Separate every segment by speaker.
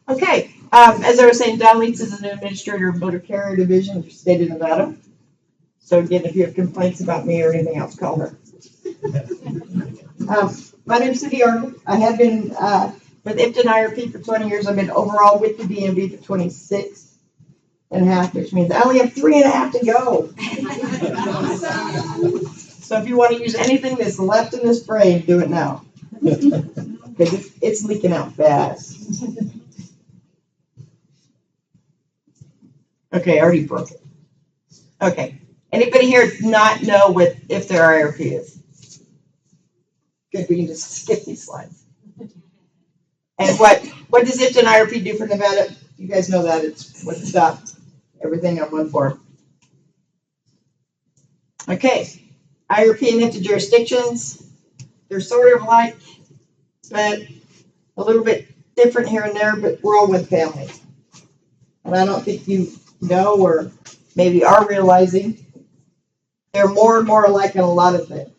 Speaker 1: Okay, as I was saying, Don Leeds is the new administrator of Motor Carrier Division for the state of Nevada. So again, if you have complaints about me or anything else, call her. My name's Cindy Arnold. I have been with IFTA IRP for 20 years. I've been overall with the DMV for 26 and a half, which means I only have 3.5 to go. So if you want to use anything that's left in this brain, do it now. Because it's leaking out fast. Okay, I already broke it. Okay. Anybody here not know what IFTA IRP is? Good, we can just skip these slides. And what does IFTA IRP do for Nevada? You guys know that. It's what's up. Everything on one form. Okay. IRP and IFTA jurisdictions. They're sort of like, but a little bit different here and there, but we're all one family. And I don't think you know or maybe are realizing they're more and more alike in a lot of things.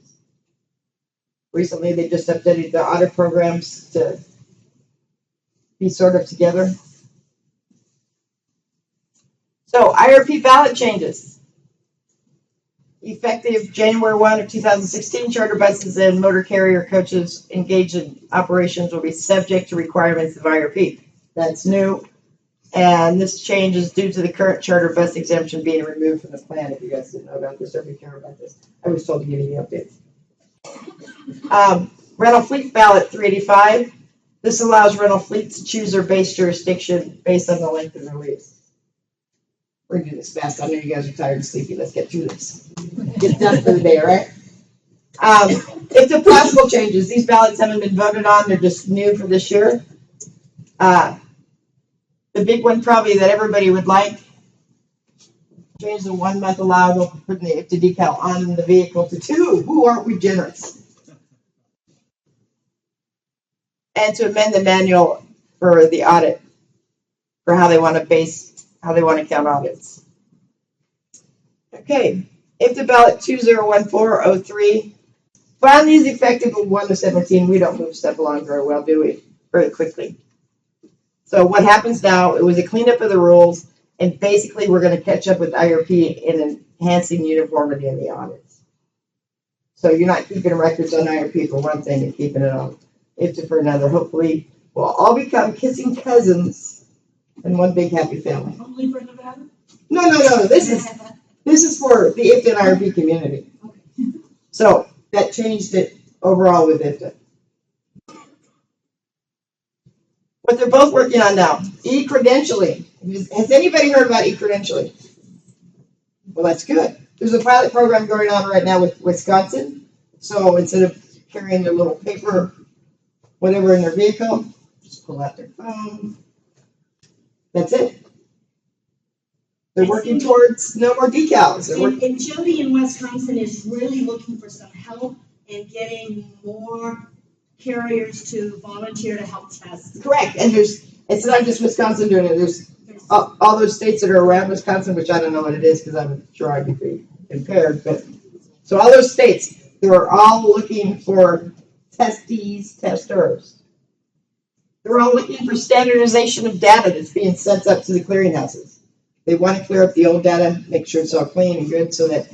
Speaker 1: Recently, they just updated the audit programs to be sort of together. So IRP ballot changes. Effective January 1 of 2016, charter buses and motor carrier coaches engaged in operations will be subject to requirements of IRP. That's new. And this change is due to the current charter bus exemption being removed from the plan. If you guys didn't know about this or if you care about this, I was told to give you the updates. Rental fleet ballot 385. This allows rental fleets to choose their base jurisdiction based on the length of their lease. We're going to do this fast. I know you guys are tired and sleepy. Let's get through this. Get done for the day, all right? If the possible changes, these ballots haven't been voted on. They're just new for this year. The big one probably that everybody would like, change the 1 month allowable for putting the IFTA decal on the vehicle to 2. Who aren't we generous? And to amend the manual for the audit, for how they want to count audits. Okay, IFTA ballot 201403. Filing is effective of 1 to 17. We don't move stuff along very well, do we? Very quickly. So what happens now, it was a cleanup of the rules, and basically we're going to catch up with IRP in enhancing uniformity in the audits. So you're not keeping records on IRP for one thing and keeping it on IFTA for another. Hopefully we'll all become kissing cousins in one big happy family.
Speaker 2: Only for Nevada?
Speaker 1: No. This is for the IFTA and IRP community. Okay. So that changed it overall with IFTA. What they're both working on now, e-credentialing. Has anybody heard about e-credentialing? Well, that's good. There's a pilot program going on right now with Wisconsin. So instead of carrying their little paper, whatever in their vehicle, just pull out their phone. That's it. They're working towards no more decals.
Speaker 2: And Jody in Wisconsin is really looking for some help in getting more carriers to volunteer to help test.
Speaker 1: Correct. And it's not just Wisconsin doing it. There's all those states that are around Wisconsin, which I don't know what it is because I'm sure I could be impaired. But so all those states, they're all looking for testers. They're all looking for standardization of data that's being sent up to the clearinghouses. They want to clear up the old data, make sure it's all clean and good, so that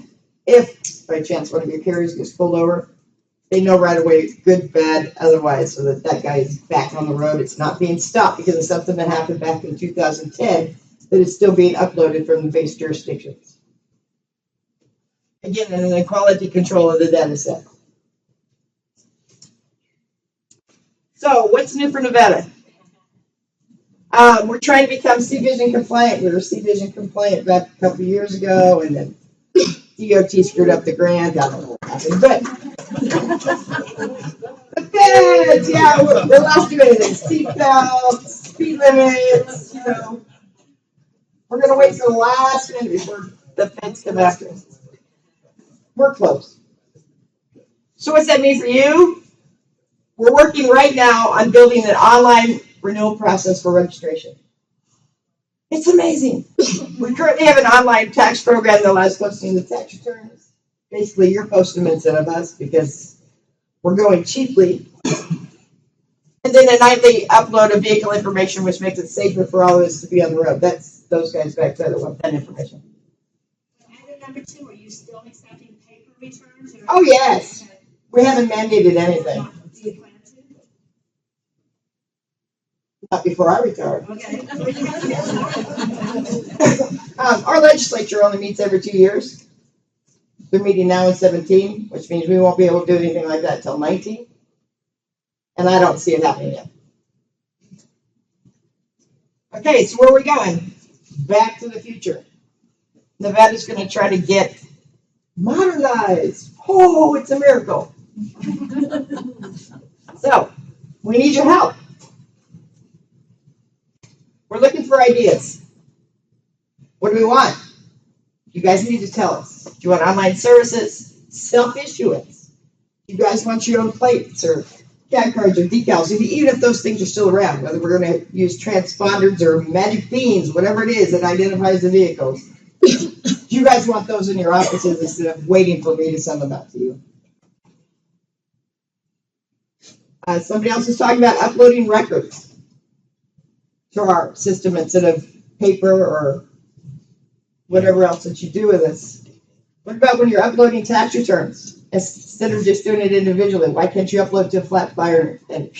Speaker 1: if by chance one of your carriers gets pulled over, they know right away, good, bad, otherwise, so that guy is back on the road. It's not being stopped because of something that happened back in 2010 that is still being uploaded from the base jurisdictions. Again, and the quality control of the data set. So, what's new for Nevada? We're trying to become C-Vision compliant. We were C-Vision compliant back a couple of years ago, and then DOT screwed up the grant. I don't know what happened, but the feds, yeah, we're allowed to do anything. Seatbelts, speed limits, you know. We're going to wait till the last minute before the feds come after us. We're close. So what's that mean for you? We're working right now on building an online renewal process for registration. It's amazing. We currently have an online tax program that allows posting the tax returns. Basically, you're posting them instead of us because we're going cheaply. And then a nightly upload of vehicle information, which makes it safer for all of us to be on the road. That's those guys back there that want that information.
Speaker 2: Item number 2, are you still accepting paper returns? Or
Speaker 1: Oh, yes. We haven't mandated anything.
Speaker 2: Do you plan to?
Speaker 1: Not before I retire.
Speaker 2: Okay.
Speaker 1: Our legislature only meets every 2 years. They're meeting now in 17, which means we won't be able to do anything like that till 19. And I don't see it happening yet. Okay, so where are we going? Back to the future. Nevada's going to try to get modernized. Oh, it's a miracle. So, we need your help. We're looking for ideas. What do we want? You guys need to tell us. Do you want online services? Self-issuance? You guys want your own plates or CAD cards or decals? Even if those things are still around, whether we're going to use transponders or magic beans, whatever it is that identifies the vehicles. Do you guys want those in your offices instead of waiting for me to send them out to you? Somebody else is talking about uploading records to our system instead of paper or whatever else that you do with this. What about when you're uploading tax returns instead of just doing it individually? Why can't you upload to a flat file and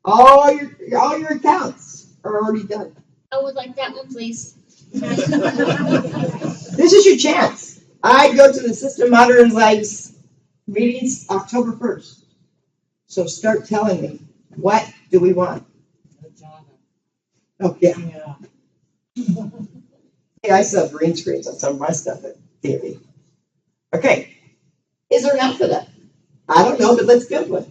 Speaker 1: all your accounts are already done?
Speaker 3: I would like that one, please.
Speaker 1: This is your chance. I go to the System Modernize meetings October 1st. So start telling me, what do we want? Oh, yeah. Hey, I still have green screens on some of my stuff at TV. Okay. Is there an app for that? I don't know, but let's build one.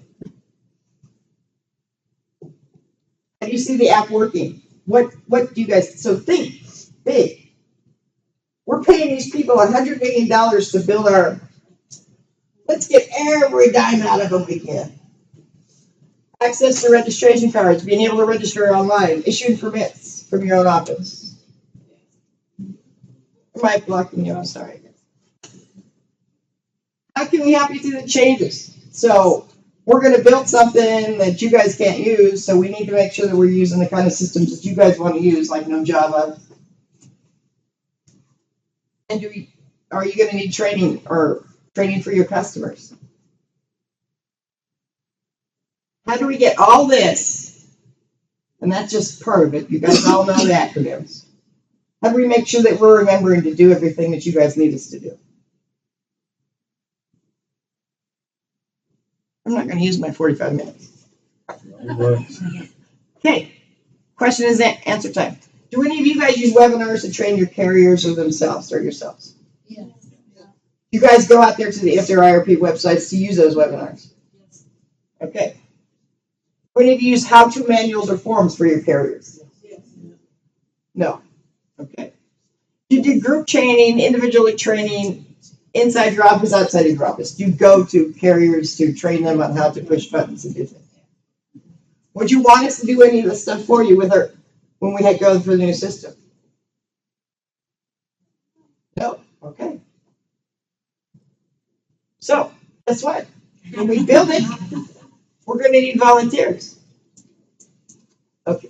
Speaker 1: How do you see the app working? What do you guys, so think big. We're paying these people $100 million to build let's get every dime out of them we can. Access to registration cards, being able to register online, issuing permits from your own office. Am I blocking you? I'm sorry. How can we help you through the changes? So we're going to build something that you guys can't use, so we need to make sure that we're using the kind of systems that you guys want to use, like no Java. And are you going to need training for your customers? How do we get all this? And that's just part of it. You guys all know the acronyms. How do we make sure that we're remembering to do everything that you guys need us to do? I'm not going to use my 45 minutes. Okay. Question is answer time. Do any of you guys use webinars to train your carriers or themselves or yourselves?
Speaker 3: Yes.
Speaker 1: You guys go out there to the IFTA IRP websites to use those webinars?
Speaker 3: Yes.
Speaker 1: Okay. Do any of you use how-to manuals or forms for your carriers?
Speaker 3: Yes.
Speaker 1: No. Okay. Do you do group training, individually training, inside your office, outside of your office? Do you go to carriers to train them on how to push buttons and do things? Would you want us to do any of this stuff for you when we had go through the new system? No. Okay. So, guess what? When we build it, we're going to need volunteers. Okay.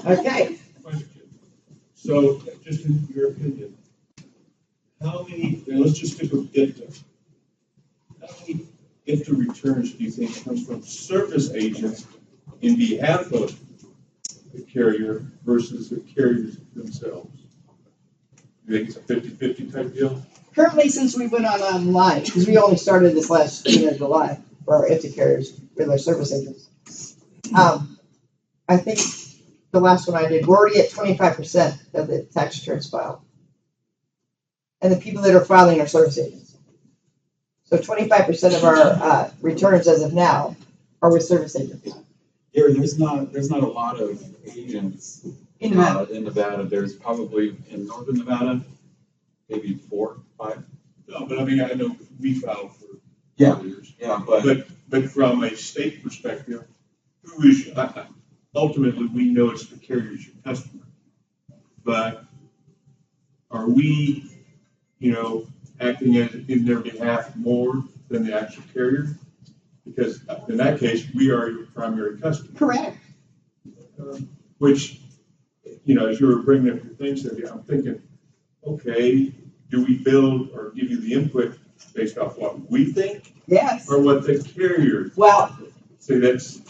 Speaker 1: Okay.
Speaker 4: Question. So, just in your opinion, how many, and let's just stick with IFTA. How many IFTA returns do you think comes from service agents in behalf of the carrier versus the carriers themselves? Do you think it's a 50-50 type deal?
Speaker 1: Currently, since we went online, because we only started this last July for our IFTA carriers with our service agents, I think the last one I did, we're already at 25% of the tax returns filed. And the people that are filing are service agents. So 25% of our returns as of now are with service agents.
Speaker 5: Gary, there's not a lot of agents
Speaker 1: In Nevada.
Speaker 5: in Nevada. There's probably in northern Nevada, maybe 4, 5.
Speaker 4: No, but I mean, I know we filed for
Speaker 5: Yeah.
Speaker 4: years.
Speaker 5: Yeah,
Speaker 4: But from a state perspective, who is, ultimately, we know it's the carrier's your customer. But are we, acting in their behalf more than the actual carrier? Because in that case, we are your primary customer.
Speaker 1: Correct.
Speaker 4: Which, you know, as you were bringing up your things there, I'm thinking, okay, do we build or give you the input based off what we think
Speaker 1: Yes.
Speaker 4: or what the carrier?
Speaker 1: Well,
Speaker 4: See, that's,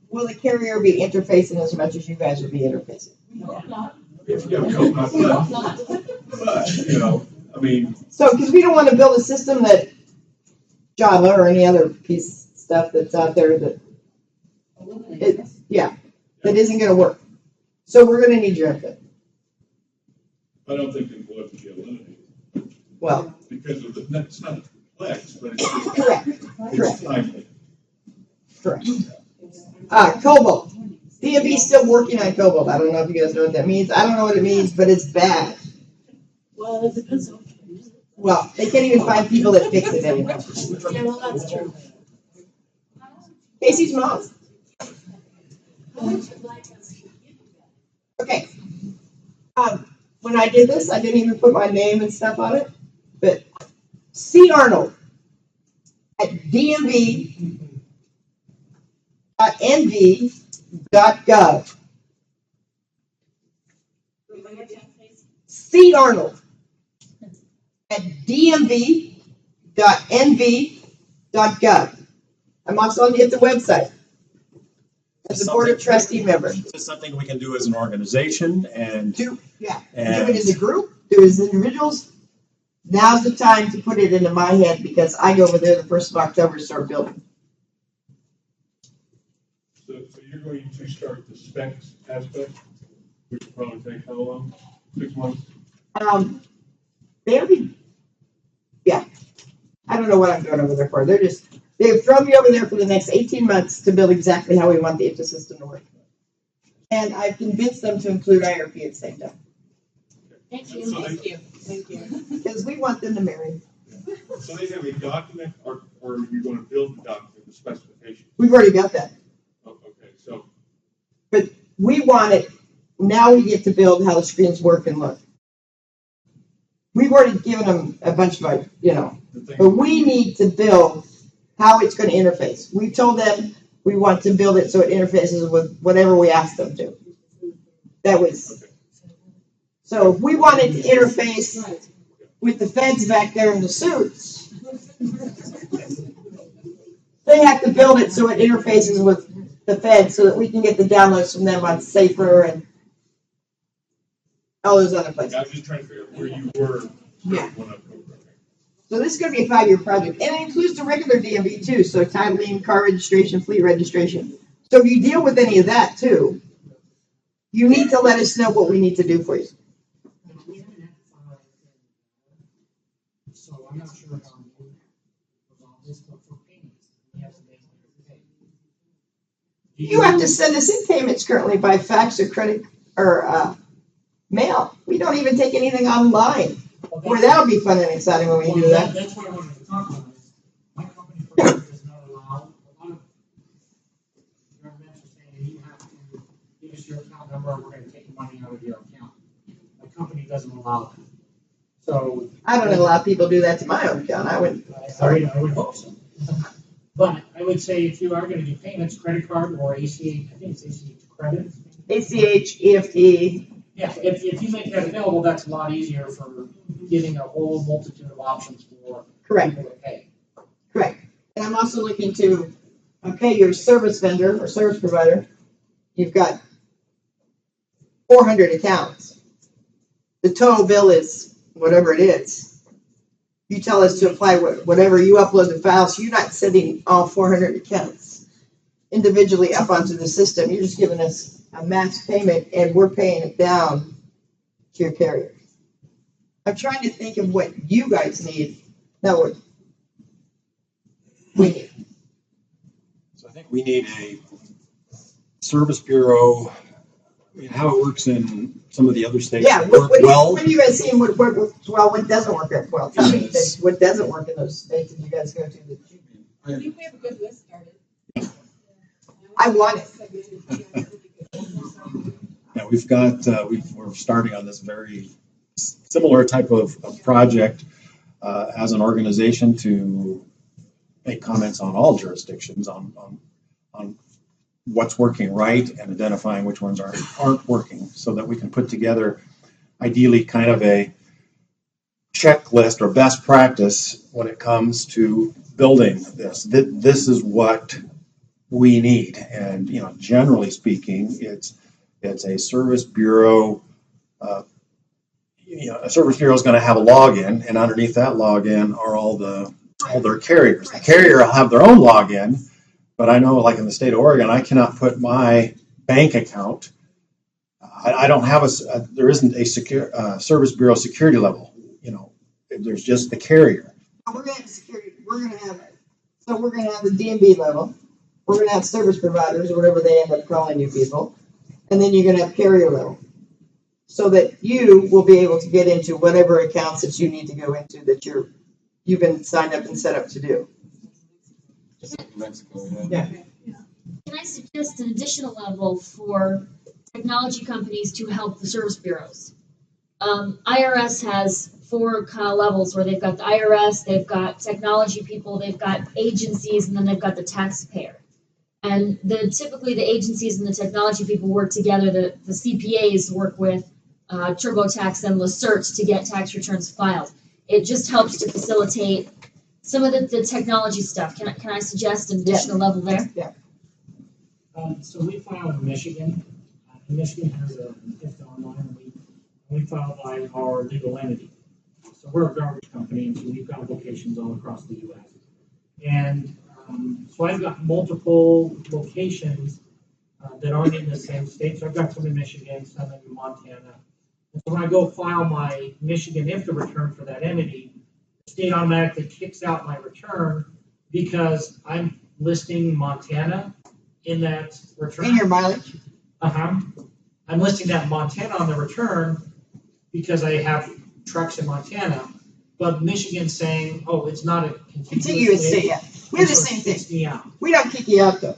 Speaker 1: will the carrier be interfacing as much as you guys will be interfacing?
Speaker 4: but, you know, I mean,
Speaker 1: So, because we don't want to build a system that Java or any other piece of stuff that's out there that that isn't going to work. So we're going to need your input.
Speaker 4: I don't think it will ever be eliminated.
Speaker 1: Well,
Speaker 4: Because of the, it's not complex, but it's just.
Speaker 1: correct.
Speaker 4: It's timely.
Speaker 1: Correct. Cobalt. DMV's still working on Cobalt. I don't know if you guys know what that means. I don't know what it means, but it's bad.
Speaker 2: Well, it depends on.
Speaker 1: Well, they can't even find people that fix it anymore.
Speaker 2: Yeah, well, that's true.
Speaker 1: Casey's mom. Okay. When I did this, I didn't even put my name and stuff on it, but C. Arnold at dmv.nv.gov. C. Arnold at dmv.nv.gov. I'm also on the IFTA website as a board of trustee member.
Speaker 6: Is this something we can do as an organization and?
Speaker 1: Do it as a group, do it as individuals. Now's the time to put it into my head because I go over there the 1st of October to start building.
Speaker 4: So you're going to start the specs aspect, which will probably take how long? 6 months?
Speaker 1: I don't know what I'm going over there for. They've thrown me over there for the next 18 months to build exactly how we want the IFTA system to work. And I've convinced them to include IRP at the same time.
Speaker 3: Thank you.
Speaker 4: So
Speaker 2: Thank you.
Speaker 1: Because we want them to marry.
Speaker 4: So they have a document, or are you going to build the document, the specifications?
Speaker 1: We've already got that.
Speaker 4: Oh, okay, so,
Speaker 1: We want it, now we get to build how the screens work and look. We've already given them a bunch of,
Speaker 4: the thing.
Speaker 1: but we need to build how it's going to interface. We told them we want to build it so it interfaces with whatever we asked them to. That was,
Speaker 4: Okay.
Speaker 1: so if we wanted to interface with the feds back there in the suits, they have to build it so it interfaces with the feds so that we can get the downloads from them on Safer and all those other places.
Speaker 4: I was just trying to figure out where you were.
Speaker 1: Yeah.
Speaker 4: When I okay.
Speaker 1: So this is going to be a 5-year project, and it includes the regular DMV too, so titling, car registration, fleet registration. So if you deal with any of that too, you need to let us know what we need to do for you.
Speaker 7: So I'm not sure how you resolve this, but for payments, we have to make pay.
Speaker 1: You have to send us in payments currently by fax or credit or mail. We don't even take anything online. Boy, that'll be fun and exciting when we do that.
Speaker 7: That's what I wanted to talk about. Is my company for instance, does not allow, a lot of governments are saying you have to give us your account number, or we're gonna take money out of your account. My company doesn't allow that. So.
Speaker 1: I don't allow people to do that to my own account. I would.
Speaker 7: I would hope so. But I would say if you are gonna do payments, credit card or ACH, I think it's ACH credit.
Speaker 1: ACH, EFT.
Speaker 7: Yeah, if you make that available, that's a lot easier for getting a whole multitude of options for
Speaker 1: Correct.
Speaker 7: people to pay.
Speaker 1: Correct. And I'm also looking to, okay, your service vendor or service provider, you've got 400 accounts. The total bill is whatever it is. You tell us to apply whatever, you upload the files, so you're not sending all 400 accounts individually up onto the system. You're just giving us a max payment and we're paying it down to your carrier. I'm trying to think of what you guys need. No, what we need.
Speaker 6: So I think we need a service bureau. I mean, how it works in some of the other states
Speaker 1: Yeah,
Speaker 6: that work well.
Speaker 1: what are you guys seeing? What works well? What doesn't work well? Tell me what doesn't work in those states that you guys go to.
Speaker 8: I think we have a good list started.
Speaker 1: I want it.
Speaker 6: Yeah, we've got, we're starting on this very similar type of project as an organization to make comments on all jurisdictions on what's working right and identifying which ones aren't working, so that we can put together ideally kind of a checklist or best practice when it comes to building this. This is what we need. And, you know, generally speaking, it's a service bureau. You know, a service bureau is going to have a login, and underneath that login are all their carriers. The carrier will have their own login, but I know, like in the state of Oregon, I cannot put my bank account. I don't have there isn't a secure service bureau security level. You know, there's just the carrier.
Speaker 1: We're going to have security. We're going to have it. So we're going to have the DMB level. We're going to have service providers, or whatever they end up calling you people, and then you're going to have carrier level, so that you will be able to get into whatever accounts that you need to go into that you've been signed up and set up to do. Yeah.
Speaker 3: Can I suggest an additional level for technology companies to help the service bureaus? IRS has 4 kind of levels where they've got the IRS, they've got technology people, they've got agencies, and then they've got the taxpayer. And typically the agencies and the technology people work together. The CPAs work with TurboTax and LaCert to get tax returns filed. It just helps to facilitate some of the technology stuff. Can I suggest an additional level there?
Speaker 1: Yeah.
Speaker 7: So we file in Michigan. Michigan has a IFTA online, and we file by our legal entity. So we're a garbage company, and so we've got locations all across the U.S. And so I've got multiple locations that aren't in the same state. So I've got some in Michigan, some in Montana. And so when I go file my Michigan IFTA return for that entity, the state automatically kicks out my return because I'm listing Montana in that return.
Speaker 1: In your mileage.
Speaker 7: I'm listing that Montana on the return because I have trucks in Montana, but Michigan's saying, oh, it's not a
Speaker 1: Contiguous state. Yeah. We're the same thing.
Speaker 7: Me out.
Speaker 1: We don't kick you out though.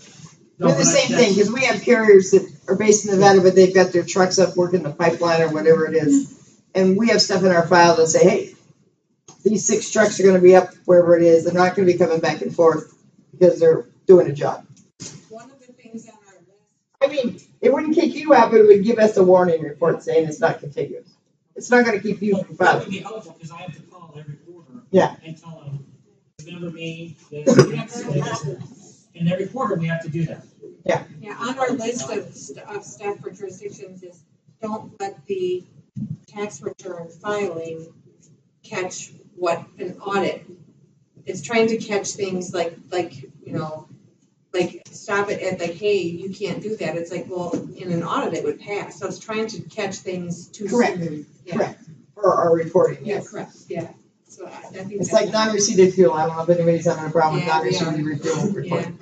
Speaker 7: No,
Speaker 1: We're the same thing, because we have carriers that are based in Nevada, but they've got their trucks up working the pipeline or whatever it is. And we have stuff in our file that say, hey, these 6 trucks are going to be up wherever it is. They're not going to be coming back and forth because they're doing a job.
Speaker 8: One of the things on our list.
Speaker 1: I mean, it wouldn't kick you out, but it would give us a warning report saying it's not contiguous. It's not going to keep you from
Speaker 7: That would
Speaker 1: filing.
Speaker 7: be helpful because I have to call every quarter.
Speaker 1: Yeah.
Speaker 7: And tell them, remember me, and every quarter we have to do that.
Speaker 8: Yeah, on our list of stuff for jurisdictions is don't let the tax return filing catch what an audit. It's trying to catch things like you know, like stop it at like, hey, you can't do that. It's like, well, in an audit it would pass. So it's trying to catch things too
Speaker 1: Correct.
Speaker 8: soon. Yeah.
Speaker 1: Correct. For our reporting,
Speaker 8: Yeah,
Speaker 1: yes.
Speaker 8: correct. Yeah. So I think
Speaker 1: It's
Speaker 8: that's-
Speaker 1: like non-receipted fuel. I don't know if anybody's having a problem with
Speaker 8: Yeah, we
Speaker 1: non-receipted
Speaker 8: are.
Speaker 1: fuel
Speaker 8: Yeah.
Speaker 1: reporting.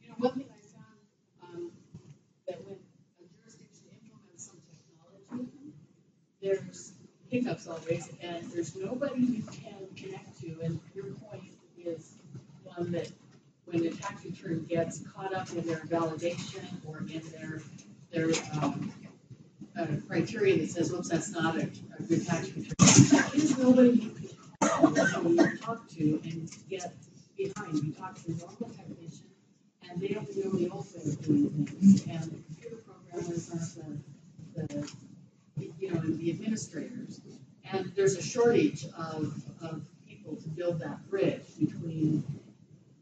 Speaker 9: You know, one thing I found, that when a jurisdiction implements some technology, there's hiccups always, and there's nobody you can connect to, and your point is one that when the tax return gets caught up in their validation or in their criteria that says, whoops, that's not a good tax return, there's nobody you can talk to and get behind. You talk to a normal technician, and they don't know the old way of doing things, and the computer programmers aren't the administrators. And there's a shortage of people to build that bridge between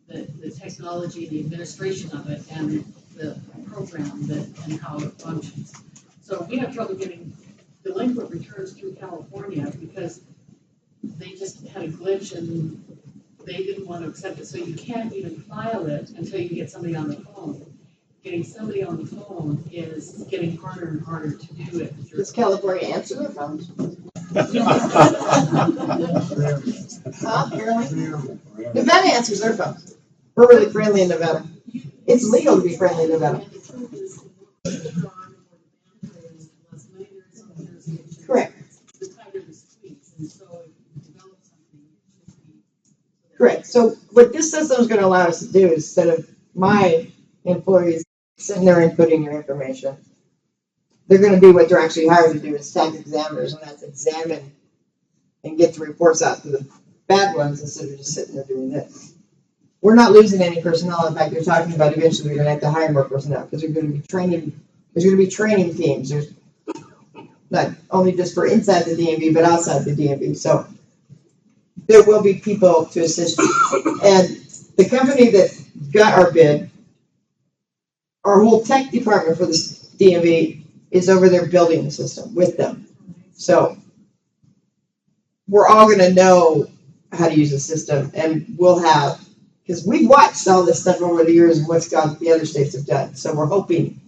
Speaker 9: the technology, the administration of it, and the program and how it functions. So we have trouble getting delinquent returns through California because they just had a glitch and they didn't want to accept it. So you can't even file it until you get somebody on the phone. Getting somebody on the phone is getting harder and harder to do it.
Speaker 1: Does California answer their phones? Huh, apparently? Nevada answers their phones. We're really friendly in Nevada. It's legal to be friendly in Nevada. Correct. Correct. So what this system is going to allow us to do is, instead of my employees sitting there inputting your information, they're going to do what they're actually hired to do as tax examiners, and that's examine and get the reports out to the bad ones instead of just sitting there doing this. we're not losing any personnel. In fact, they're talking about eventually we're gonna have to hire more personnel because they're gonna be training, there's gonna be training teams. There's not only just for inside the DMV, but outside the DMV. So there will be people to assist you. And the company that got our bid, our whole tech department for the DMV is over there building the system with them. So we're all gonna know how to use the system, and we'll have, because we've watched all this stuff over the years and what's the other states have done. So we're hoping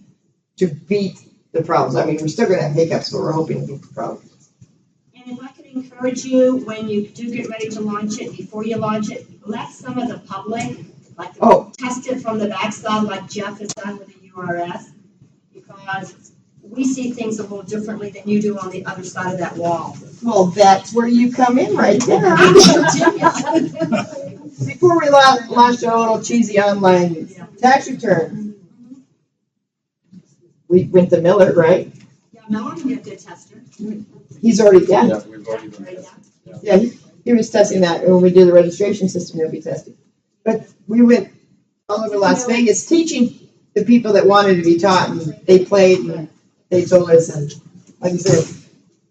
Speaker 1: to beat the problems. I mean, we're still gonna have hiccups, but we're hoping to beat the problems.
Speaker 2: And if I could encourage you, when you do get ready to launch it, before you launch it, let some of the public, like, test it from the backside, like Jeff has done with the URS, because we see things a little differently than you do on the other side of that wall.
Speaker 1: Well, that's where you come in right there. Before we launched our little cheesy online tax return, we went to Miller, right?
Speaker 2: Yeah, Miller can get a good tester.
Speaker 1: He's already,
Speaker 5: Yeah, we've already done that.
Speaker 1: yeah, he was testing that. And when we do the registration system, he'll be testing. But we went all over Las Vegas teaching the people that wanted to be taught, and they played and they told us, and like I said,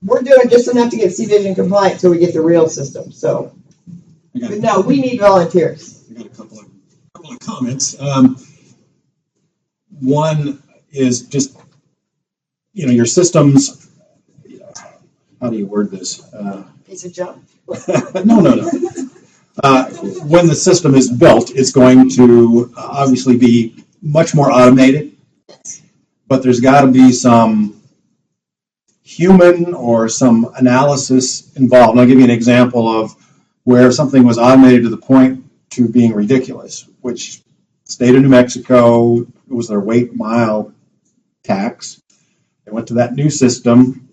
Speaker 1: we're doing just enough to get C-Vision compliant until we get the real system. So, but no, we need volunteers.
Speaker 6: I got a couple of comments. One is just, your systems, how do you word this?
Speaker 1: Piece of junk.
Speaker 6: No. When the system is built, it's going to obviously be much more automated, but there's got to be some human or some analysis involved. And I'll give you an example of where something was automated to the point to being ridiculous, which state of New Mexico, it was their weight mile tax. They went to that new system.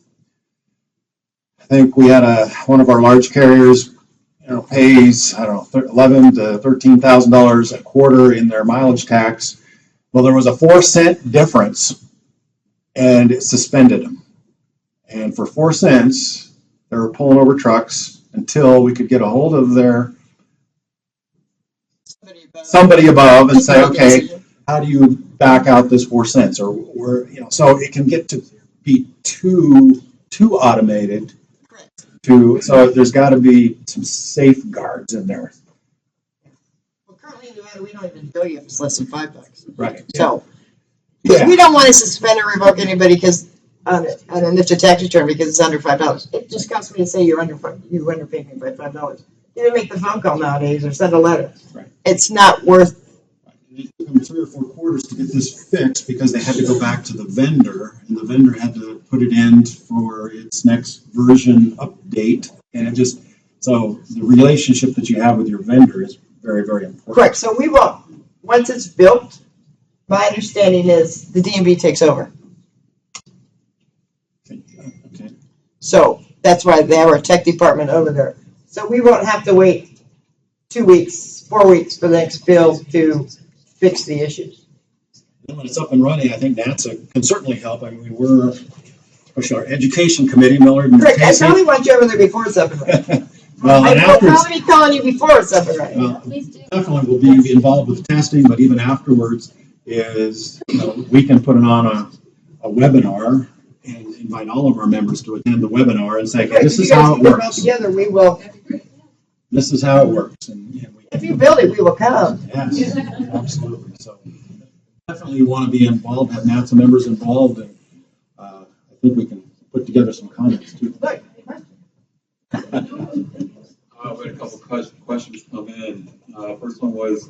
Speaker 6: I think we had one of our large carriers, pays, I don't know, $11,000 to $13,000 a quarter in their mileage tax. Well, there was a 4-cent difference, and it suspended them. And for 4 cents, they were pulling over trucks until we could get a hold of somebody above and say, okay, how do you back out this 4 cents? Or so it can get to be too automated. So there's got to be some safeguards in there.
Speaker 1: Well, currently in Nevada, we don't even bill you if it's less than $5.
Speaker 6: Right.
Speaker 1: So we don't want to suspend or revoke anybody because on an NATSA tax return because it's under $5. It just costs me to say you underpaid me by $5. You didn't make the phone call nowadays or send a letter.
Speaker 6: Right.
Speaker 1: It's not worth.
Speaker 6: It took them 3 or 4 quarters to get this fixed because they had to go back to the vendor, and the vendor had to put it in for its next version update, and so the relationship that you have with your vendor is very, very important.
Speaker 1: Correct. So we won't. Once it's built, my understanding is the DMV takes over.
Speaker 6: Okay.
Speaker 1: So that's why they have our tech department over there. So we won't have to wait 2 weeks, 4 weeks for the next bill to fix the issues.
Speaker 6: And when it's up and running, I think NATSA can certainly help. I mean, we're, especially our education committee, Millard and
Speaker 1: Rick, I
Speaker 6: Casey.
Speaker 1: probably want you over there before it's up and running.
Speaker 6: Well, and
Speaker 1: I'll
Speaker 6: afterwards,
Speaker 1: probably be calling you before it's up and running.
Speaker 6: well, definitely we'll be involved with testing, but even afterwards is, we can put it on a webinar and invite all of our members to attend the webinar and say, okay, this is how it works.
Speaker 1: Together, we will.
Speaker 6: This is how it works. And
Speaker 1: If you build it, we will come.
Speaker 6: yes, absolutely. So definitely want to be involved, have NATSA members involved, and I think we can put together some comments too.
Speaker 1: Look,
Speaker 5: We had a couple questions come in. First one was,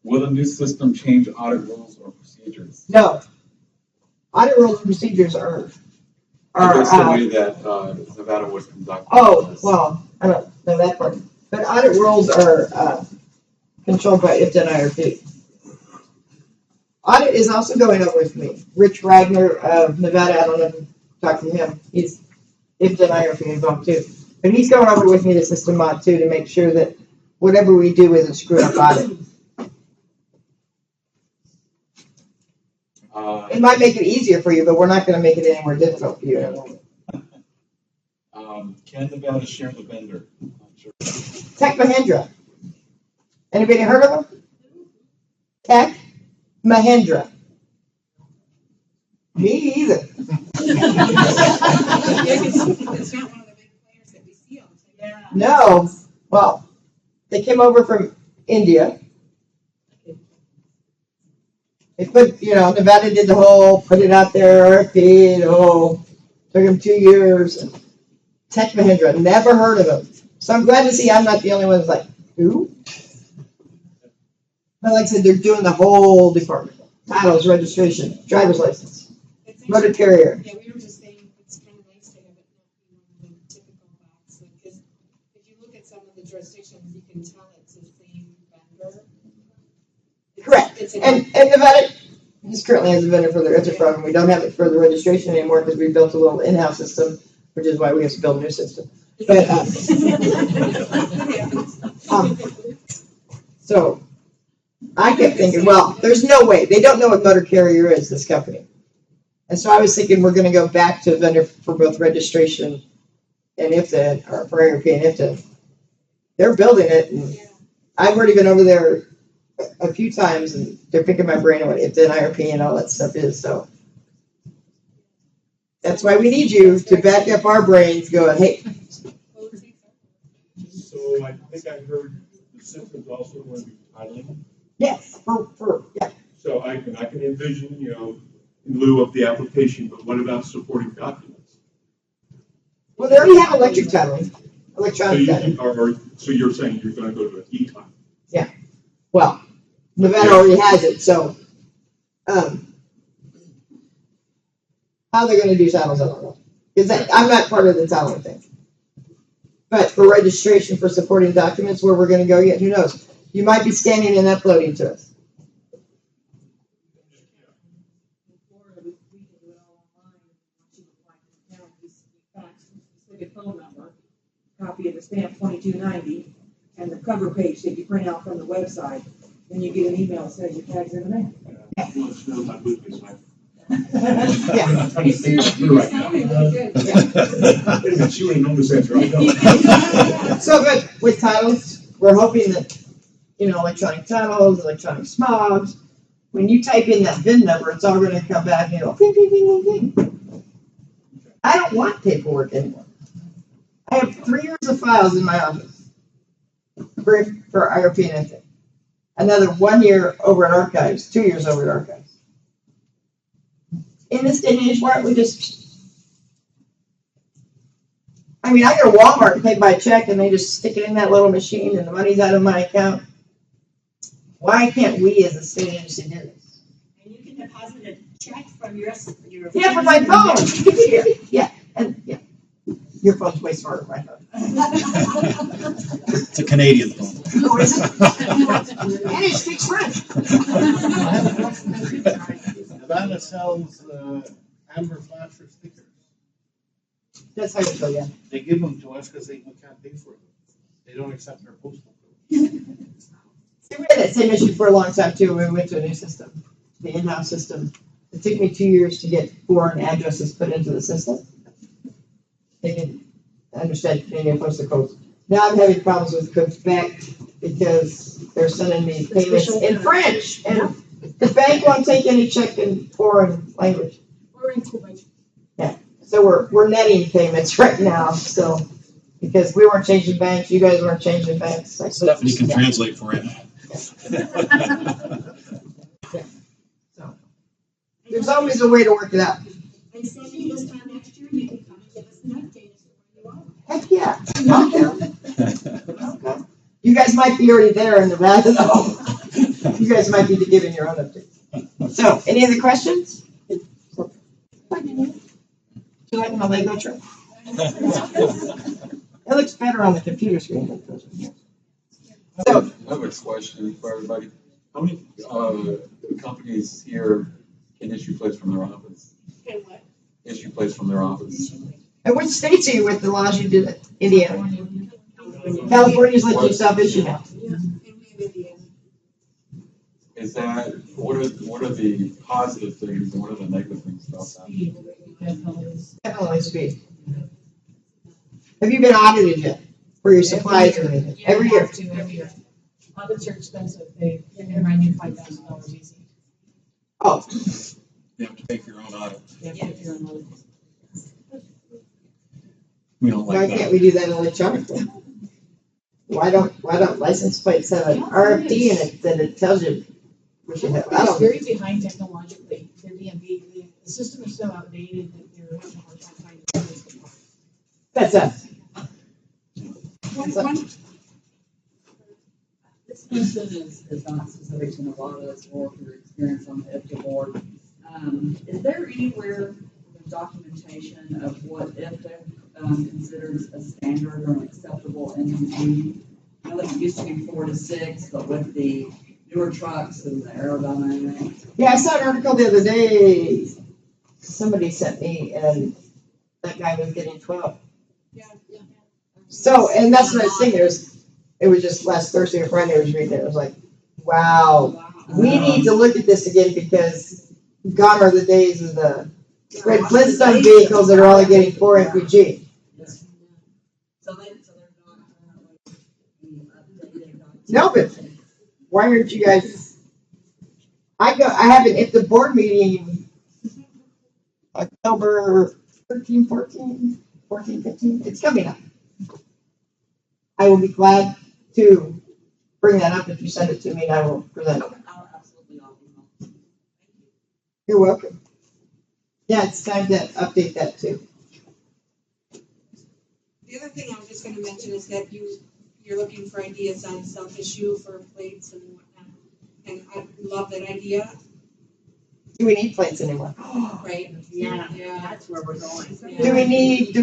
Speaker 5: will the new system change audit rules or procedures?
Speaker 1: no. Audit rules and procedures are
Speaker 5: Just the way that Nevada was conducted.
Speaker 1: well, I don't know that part. But audit rules are controlled by IFTA IRP. Audit is also going over with me. Rich Wagner of Nevada, I don't know if you talked to him. He's IFTA IRP involved too. But he's going over with me the system mod too to make sure that whatever we do isn't screwed up audit. It might make it easier for you, but we're not going to make it any more difficult for you.
Speaker 5: Can Nevada share the vendor? I'm not sure.
Speaker 1: Tech Mahindra. Anybody heard of them? Tech Mahindra. Me either.
Speaker 8: It's not one of the big players that we see all the time.
Speaker 1: No, well, they came over from India. They put, Nevada did the whole, put it out there, RFP, the whole, took them 2 years. Tech Mahindra, never heard of them. So I'm glad to see I'm not the only one that's like, who? But like I said, they're doing the whole department. Titles, registration, driver's license,
Speaker 8: It's
Speaker 1: motor
Speaker 8: actually-
Speaker 1: carrier.
Speaker 8: Yeah, we were just saying, it's kind of nice to have it not be one of the typical box, because if you look at some of the jurisdictions, you can tell it's the same vendor.
Speaker 1: Correct.
Speaker 8: It's a-
Speaker 1: And Nevada just currently has a vendor for their Interfront, and we don't have it for the registration anymore because we built a little in-house system, which is why we have to build a new system. But, so I kept thinking, well, there's no way. They don't know what motor carrier is, this company. And so I was thinking we're going to go back to a vendor for both registration and IFTA, or for IRP and IFTA. They're building it, and I've already been over there a few times, and they're picking my brain on what IFTA and IRP and all that stuff is. So that's why we need you to back up our brains going, hey.
Speaker 4: So I think I heard the system's also going to be titling.
Speaker 1: Yes, yeah.
Speaker 4: So I can envision, in lieu of the application, but what about supporting documents?
Speaker 1: Well, they already have electric titling,
Speaker 4: So
Speaker 1: electronic titling.
Speaker 4: so you're saying you're going to go to an e-title?
Speaker 1: Well, Nevada already has it, so, how they're gonna do titles, I don't know. Because I'm not part of the titling thing. But for registration, for supporting documents, where we're gonna go yet, who knows? You might be scanning and uploading to us.
Speaker 9: Before we can do it all online, once you apply to the town, you fax a specific phone number, copy of the stamp 2290, and the cover page that you print out from the website. Then you get an email that says your tag's in the mail.
Speaker 4: Well, it's not my business, right?
Speaker 1: Yeah.
Speaker 4: I'm trying to think this through right now.
Speaker 8: Sounding really good.
Speaker 4: Wait a minute, she would have known this answer. I know.
Speaker 1: So, but with titles, we're hoping that, electronic titles, electronic smogs, when you type in that VIN number, it's all gonna come back, ping, ping, ping, ping, ping. I don't want paperwork anymore. I have 3 years of files in my office for IRP and anything. Another 1 year over at archives, 2 years over at archives. In this day and age, why don't we I go to Walmart and pay by check and they just stick it in that little machine and the money's out of my account. Why can't we as a state agency do this?
Speaker 2: And you can deposit a check from your.
Speaker 1: Yeah, from my phone. Yeah, and yeah. Your phone's way smarter than my phone.
Speaker 6: It's a Canadian phone.
Speaker 1: Oh, is it? And it speaks French.
Speaker 10: I have a question. Nevada sells amber flasher stickers.
Speaker 1: That's how you feel, yeah.
Speaker 10: They give them to us because we can't pay for them. They don't accept our postal code.
Speaker 1: See, we had that same issue for a long time too, when we went to a new system, the in-house system. It took me 2 years to get foreign addresses put into the system. They can understand Canadian postal codes. Now I'm having problems with Quebec because they're sending me payments in French, and the bank won't take any check in foreign language.
Speaker 9: We're in Quebec.
Speaker 1: So we're netting payments right now, so, because we weren't changing banks, you guys weren't changing banks.
Speaker 6: Stephanie can translate for you.
Speaker 1: So, there's always a way to work it out.
Speaker 2: And Cindy, this time next year, you can come and give us an update as to where you are.
Speaker 1: Heck yeah. Okay. You guys might be already there in Nevada, though. You guys might be giving your own update. So, any other questions? Do you like my Lego truck? It looks better on the computer screen than it does in here. So,
Speaker 5: I have a question for everybody. How many companies here can issue plates from their office?
Speaker 8: And what?
Speaker 5: Issue plates from their office?
Speaker 1: and which states are you with that allows you to do that? Indiana. California's let you self-issue now.
Speaker 8: And we have Indiana.
Speaker 5: Is that, what are the positive things and what are the negative things about that?
Speaker 1: Definitely speed. Have you been audited yet for your supplies or anything? Every year?
Speaker 9: Every year. Audits are expensive, they can run you $5,000 easy.
Speaker 1: Oh,
Speaker 6: You have to pay for your own audit.
Speaker 9: You have to get your own audit.
Speaker 6: We don't
Speaker 1: why
Speaker 6: like
Speaker 1: can't
Speaker 6: that.
Speaker 1: we do that electronically? Why don't license plates have an RFD in it that it tells you we should have? I
Speaker 9: It's
Speaker 1: don't,
Speaker 9: very behind technologically, their DMV, the system is so outdated that they're having a hard time finding the part.
Speaker 1: that's us.
Speaker 11: This question is not specific to Nevada, it's more for your experience on the IFTA board. Is there anywhere in documentation of what IFTA considers a standard or an acceptable NVG? I know that it used to be 4 to 6, but with the newer trucks and the aerodynamics.
Speaker 1: Yeah, I saw an article the other day, somebody sent me, and that guy was getting 12.
Speaker 8: Yeah.
Speaker 1: So, and that's what I was thinking, it was just last Thursday or Friday I was reading it, I was like, wow, we need to look at this again because gone are the days of the Red Flintstone vehicles that are only getting 4 MPG.
Speaker 11: So they're not currently updated.
Speaker 1: No, but why aren't you guys, I have an IFTA board meeting October 13, 14, 15, it's coming up. I will be glad to bring that up if you send it to me and I will present it.
Speaker 11: I'll absolutely not email.
Speaker 1: You're welcome. Yeah, it's time to update that too.
Speaker 8: The other thing I was just gonna mention is that you're looking for ideas on self-issue for plates and whatnot. And I love that idea,
Speaker 1: Do we need plates anymore?
Speaker 8: right?
Speaker 2: Yeah,
Speaker 8: Yeah.
Speaker 2: that's where we're going.
Speaker 1: Do we need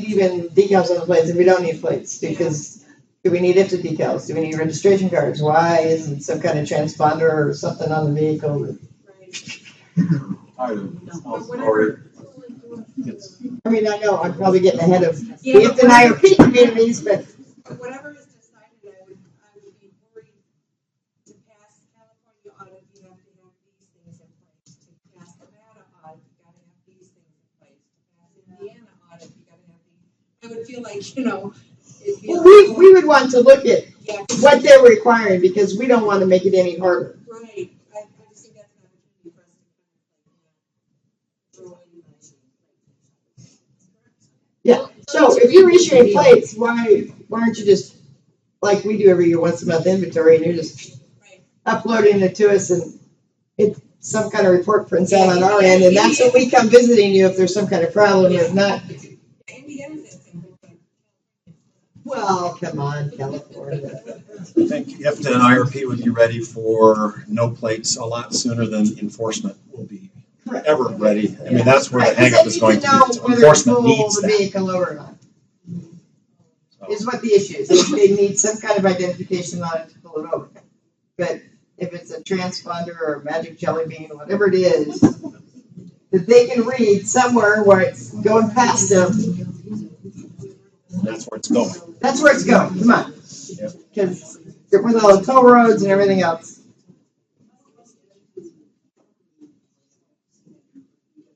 Speaker 1: even decals on the plates if we don't need plates? Because do we need IFTA decals? Do we need registration cards? Why isn't some kind of transponder or something on the vehicle?
Speaker 8: Right.
Speaker 5: I have a small story.
Speaker 1: I mean, I know I'm probably getting ahead of the
Speaker 8: Yeah,
Speaker 1: IFTA IRP communities, but
Speaker 8: But whatever is decided, I would be worried to pass California audit, you have to have these things in place. To pass Nevada audit, you gotta have these things in place. To pass Indiana audit, you gotta have these. I would feel like, it'd be.
Speaker 1: well, we would want to look at
Speaker 8: Yeah,
Speaker 1: what they're requiring because we don't want to make it any harder.
Speaker 8: right. I just think that's an opportunity for us to throw in nice.
Speaker 1: Yeah. So if you're issuing plates, why aren't you just like we do every year, once a month inventory, and you're just
Speaker 8: Right.
Speaker 1: uploading it to us and it's some kind of report prints out on our end, and that's when we come visiting you if there's some kind of problem. If not,
Speaker 8: Indiana's that thing, but,
Speaker 1: well, come on, California.
Speaker 6: I think IFTA and IRP would be ready for no plates a lot sooner than enforcement will be ever ready. I mean, that's where the
Speaker 1: Right, 'cause
Speaker 6: hangup
Speaker 1: they
Speaker 6: is
Speaker 1: need
Speaker 6: going
Speaker 1: to
Speaker 6: to
Speaker 1: know
Speaker 6: be. So
Speaker 1: whether to
Speaker 6: enforcement
Speaker 1: pull
Speaker 6: needs
Speaker 1: the
Speaker 6: that.
Speaker 1: vehicle over or not. Is what the issue is. They need some kind of identification on it to pull it over. But if it's a transponder or a magic jelly bean, or whatever it is, that they can read somewhere where it's going past them,
Speaker 6: That's where it's going.
Speaker 1: that's where it's going. Come on.
Speaker 6: Yep.
Speaker 1: Because with all the toll roads and everything else.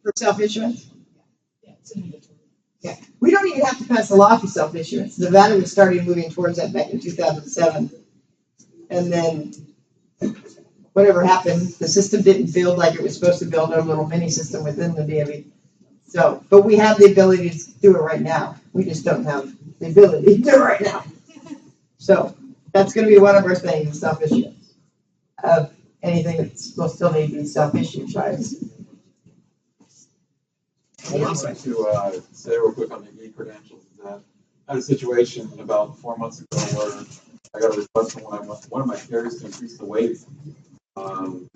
Speaker 1: For self-issuance?
Speaker 9: Yeah, it's an inventory.
Speaker 1: Yeah, we don't even have to pass a law for self-issuance. Nevada was starting moving towards that back in 2007. And then whatever happened, the system didn't build like it was supposed to build, a little mini system within the DMV. So, but we have the ability to do it right now. We just don't have the ability to do it right now. So that's gonna be one of our things, self-issuance. Of anything that's, will still need to be self-issued, right?
Speaker 5: I wanted to say real quick on the e-credentials is that I had a situation about 4 months ago where I got a request from one of my carriers to increase the weight in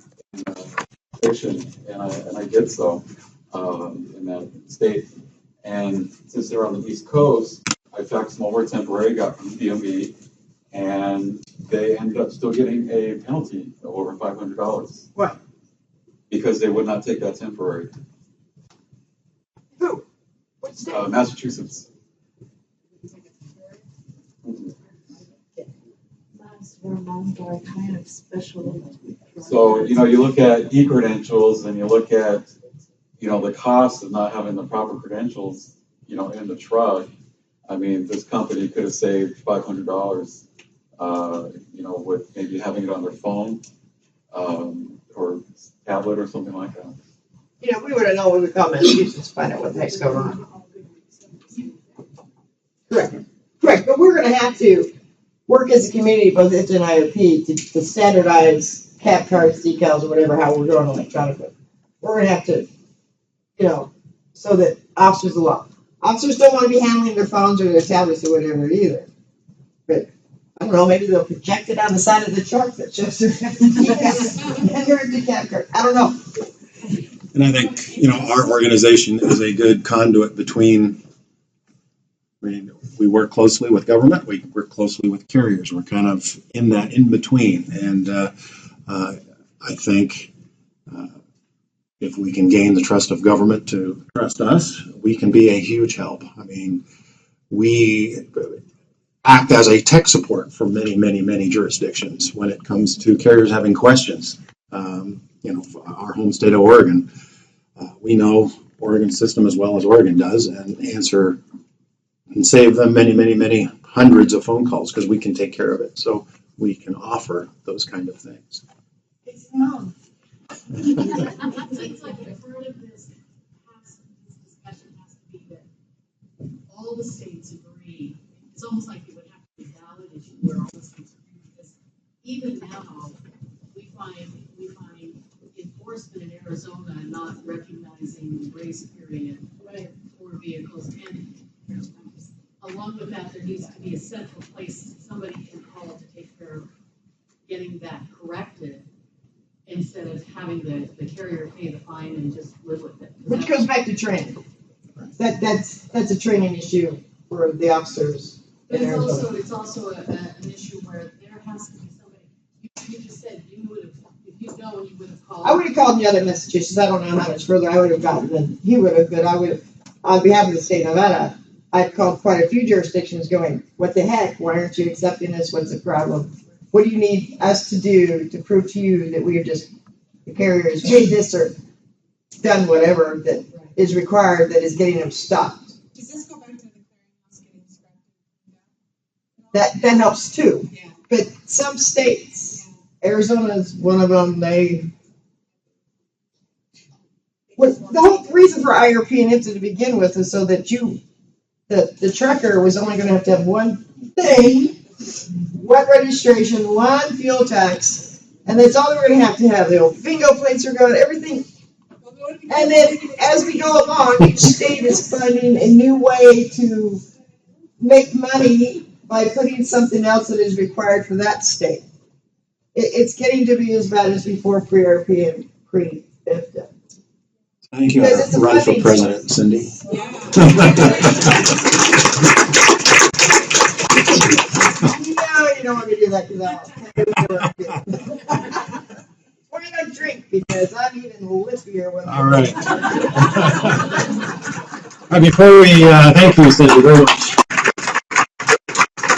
Speaker 5: the station, and I did so in that state. And since they're on the East Coast, I faxed them over a temporary, got from the DMV, and they ended up still getting a penalty of over $500.
Speaker 1: What?
Speaker 5: Because they would not take that temporary.
Speaker 1: Who? What state?
Speaker 5: Massachusetts.
Speaker 11: Kind of special.
Speaker 5: So, you look at e-credentials and you look at, the cost of not having the proper credentials, in the truck. I mean, this company could have saved $500 with maybe having it on their phone, or tablet or something like that.
Speaker 1: We would have known we would call Massachusetts to find out what the heck's going on. Correct, but we're gonna have to work as a community, both IFTA and IRP, to standardize cap cards, decals, or whatever, how we're going electronically. We're gonna have to, so that officers don't want to be handling their phones or their tablets or whatever either. But I don't know, maybe they'll project it on the side of the truck that shows their cap card. I don't know.
Speaker 6: And I think, our organization is a good conduit between, we work closely with government, we work closely with carriers. We're kind of in that in between. And I think if we can gain the trust of government to trust us, we can be a huge help. I mean, we act as a tech support for many, many, many jurisdictions when it comes to carriers having questions. Our home state of Oregon, we know Oregon system as well as Oregon does, and answer and save them many, many, many hundreds of phone calls because we can take care of it. So we can offer those kind of things.
Speaker 1: It's known.
Speaker 9: It seems like a part of this discussion has to be that all the states agree. It's almost like it would have to be a ballot issue where all the states agree, because even now we find enforcement in Arizona not recognizing the grace period for vehicles, and along with that, there needs to be a central place somebody can call to take care of getting that corrected, instead of having the carrier pay the fine and just live with it.
Speaker 1: Which goes back to training. That's a training issue for the officers.
Speaker 9: But it's also an issue where there has to be somebody. You just said you would have, if you'd known, you would have called.
Speaker 1: I would have called the other Massachusetts. I don't know how much further I would have gotten than he would have, but I would have, on behalf of the state of Nevada, I've called quite a few jurisdictions going, what the heck? Why aren't you accepting this? What's the problem? What do you need us to do to prove to you that we have just, the carrier has paid this or done whatever that is required that is getting them stopped?
Speaker 8: Does this go back to the clearinghouse getting scrapped?
Speaker 1: That helps too.
Speaker 8: Yeah.
Speaker 1: But some states, Arizona is one of them, the whole reason for IRP and IFTA to begin with is so that the trucker was only going to have one thing, one registration, one fuel tax, and that's all they were going to have. The old bingo plates are going, everything. And then as we go along, each state is finding a new way to make money by putting something else that is required for that state. It's getting to be as bad as before pre-IRP and pre-IFTA.
Speaker 6: I think you ought to run for president, Cindy.
Speaker 8: Yeah.
Speaker 1: No, you don't want me to do that because we're going to drink because I'm even lippier when
Speaker 6: All right. Before we thank you, Cindy, very much.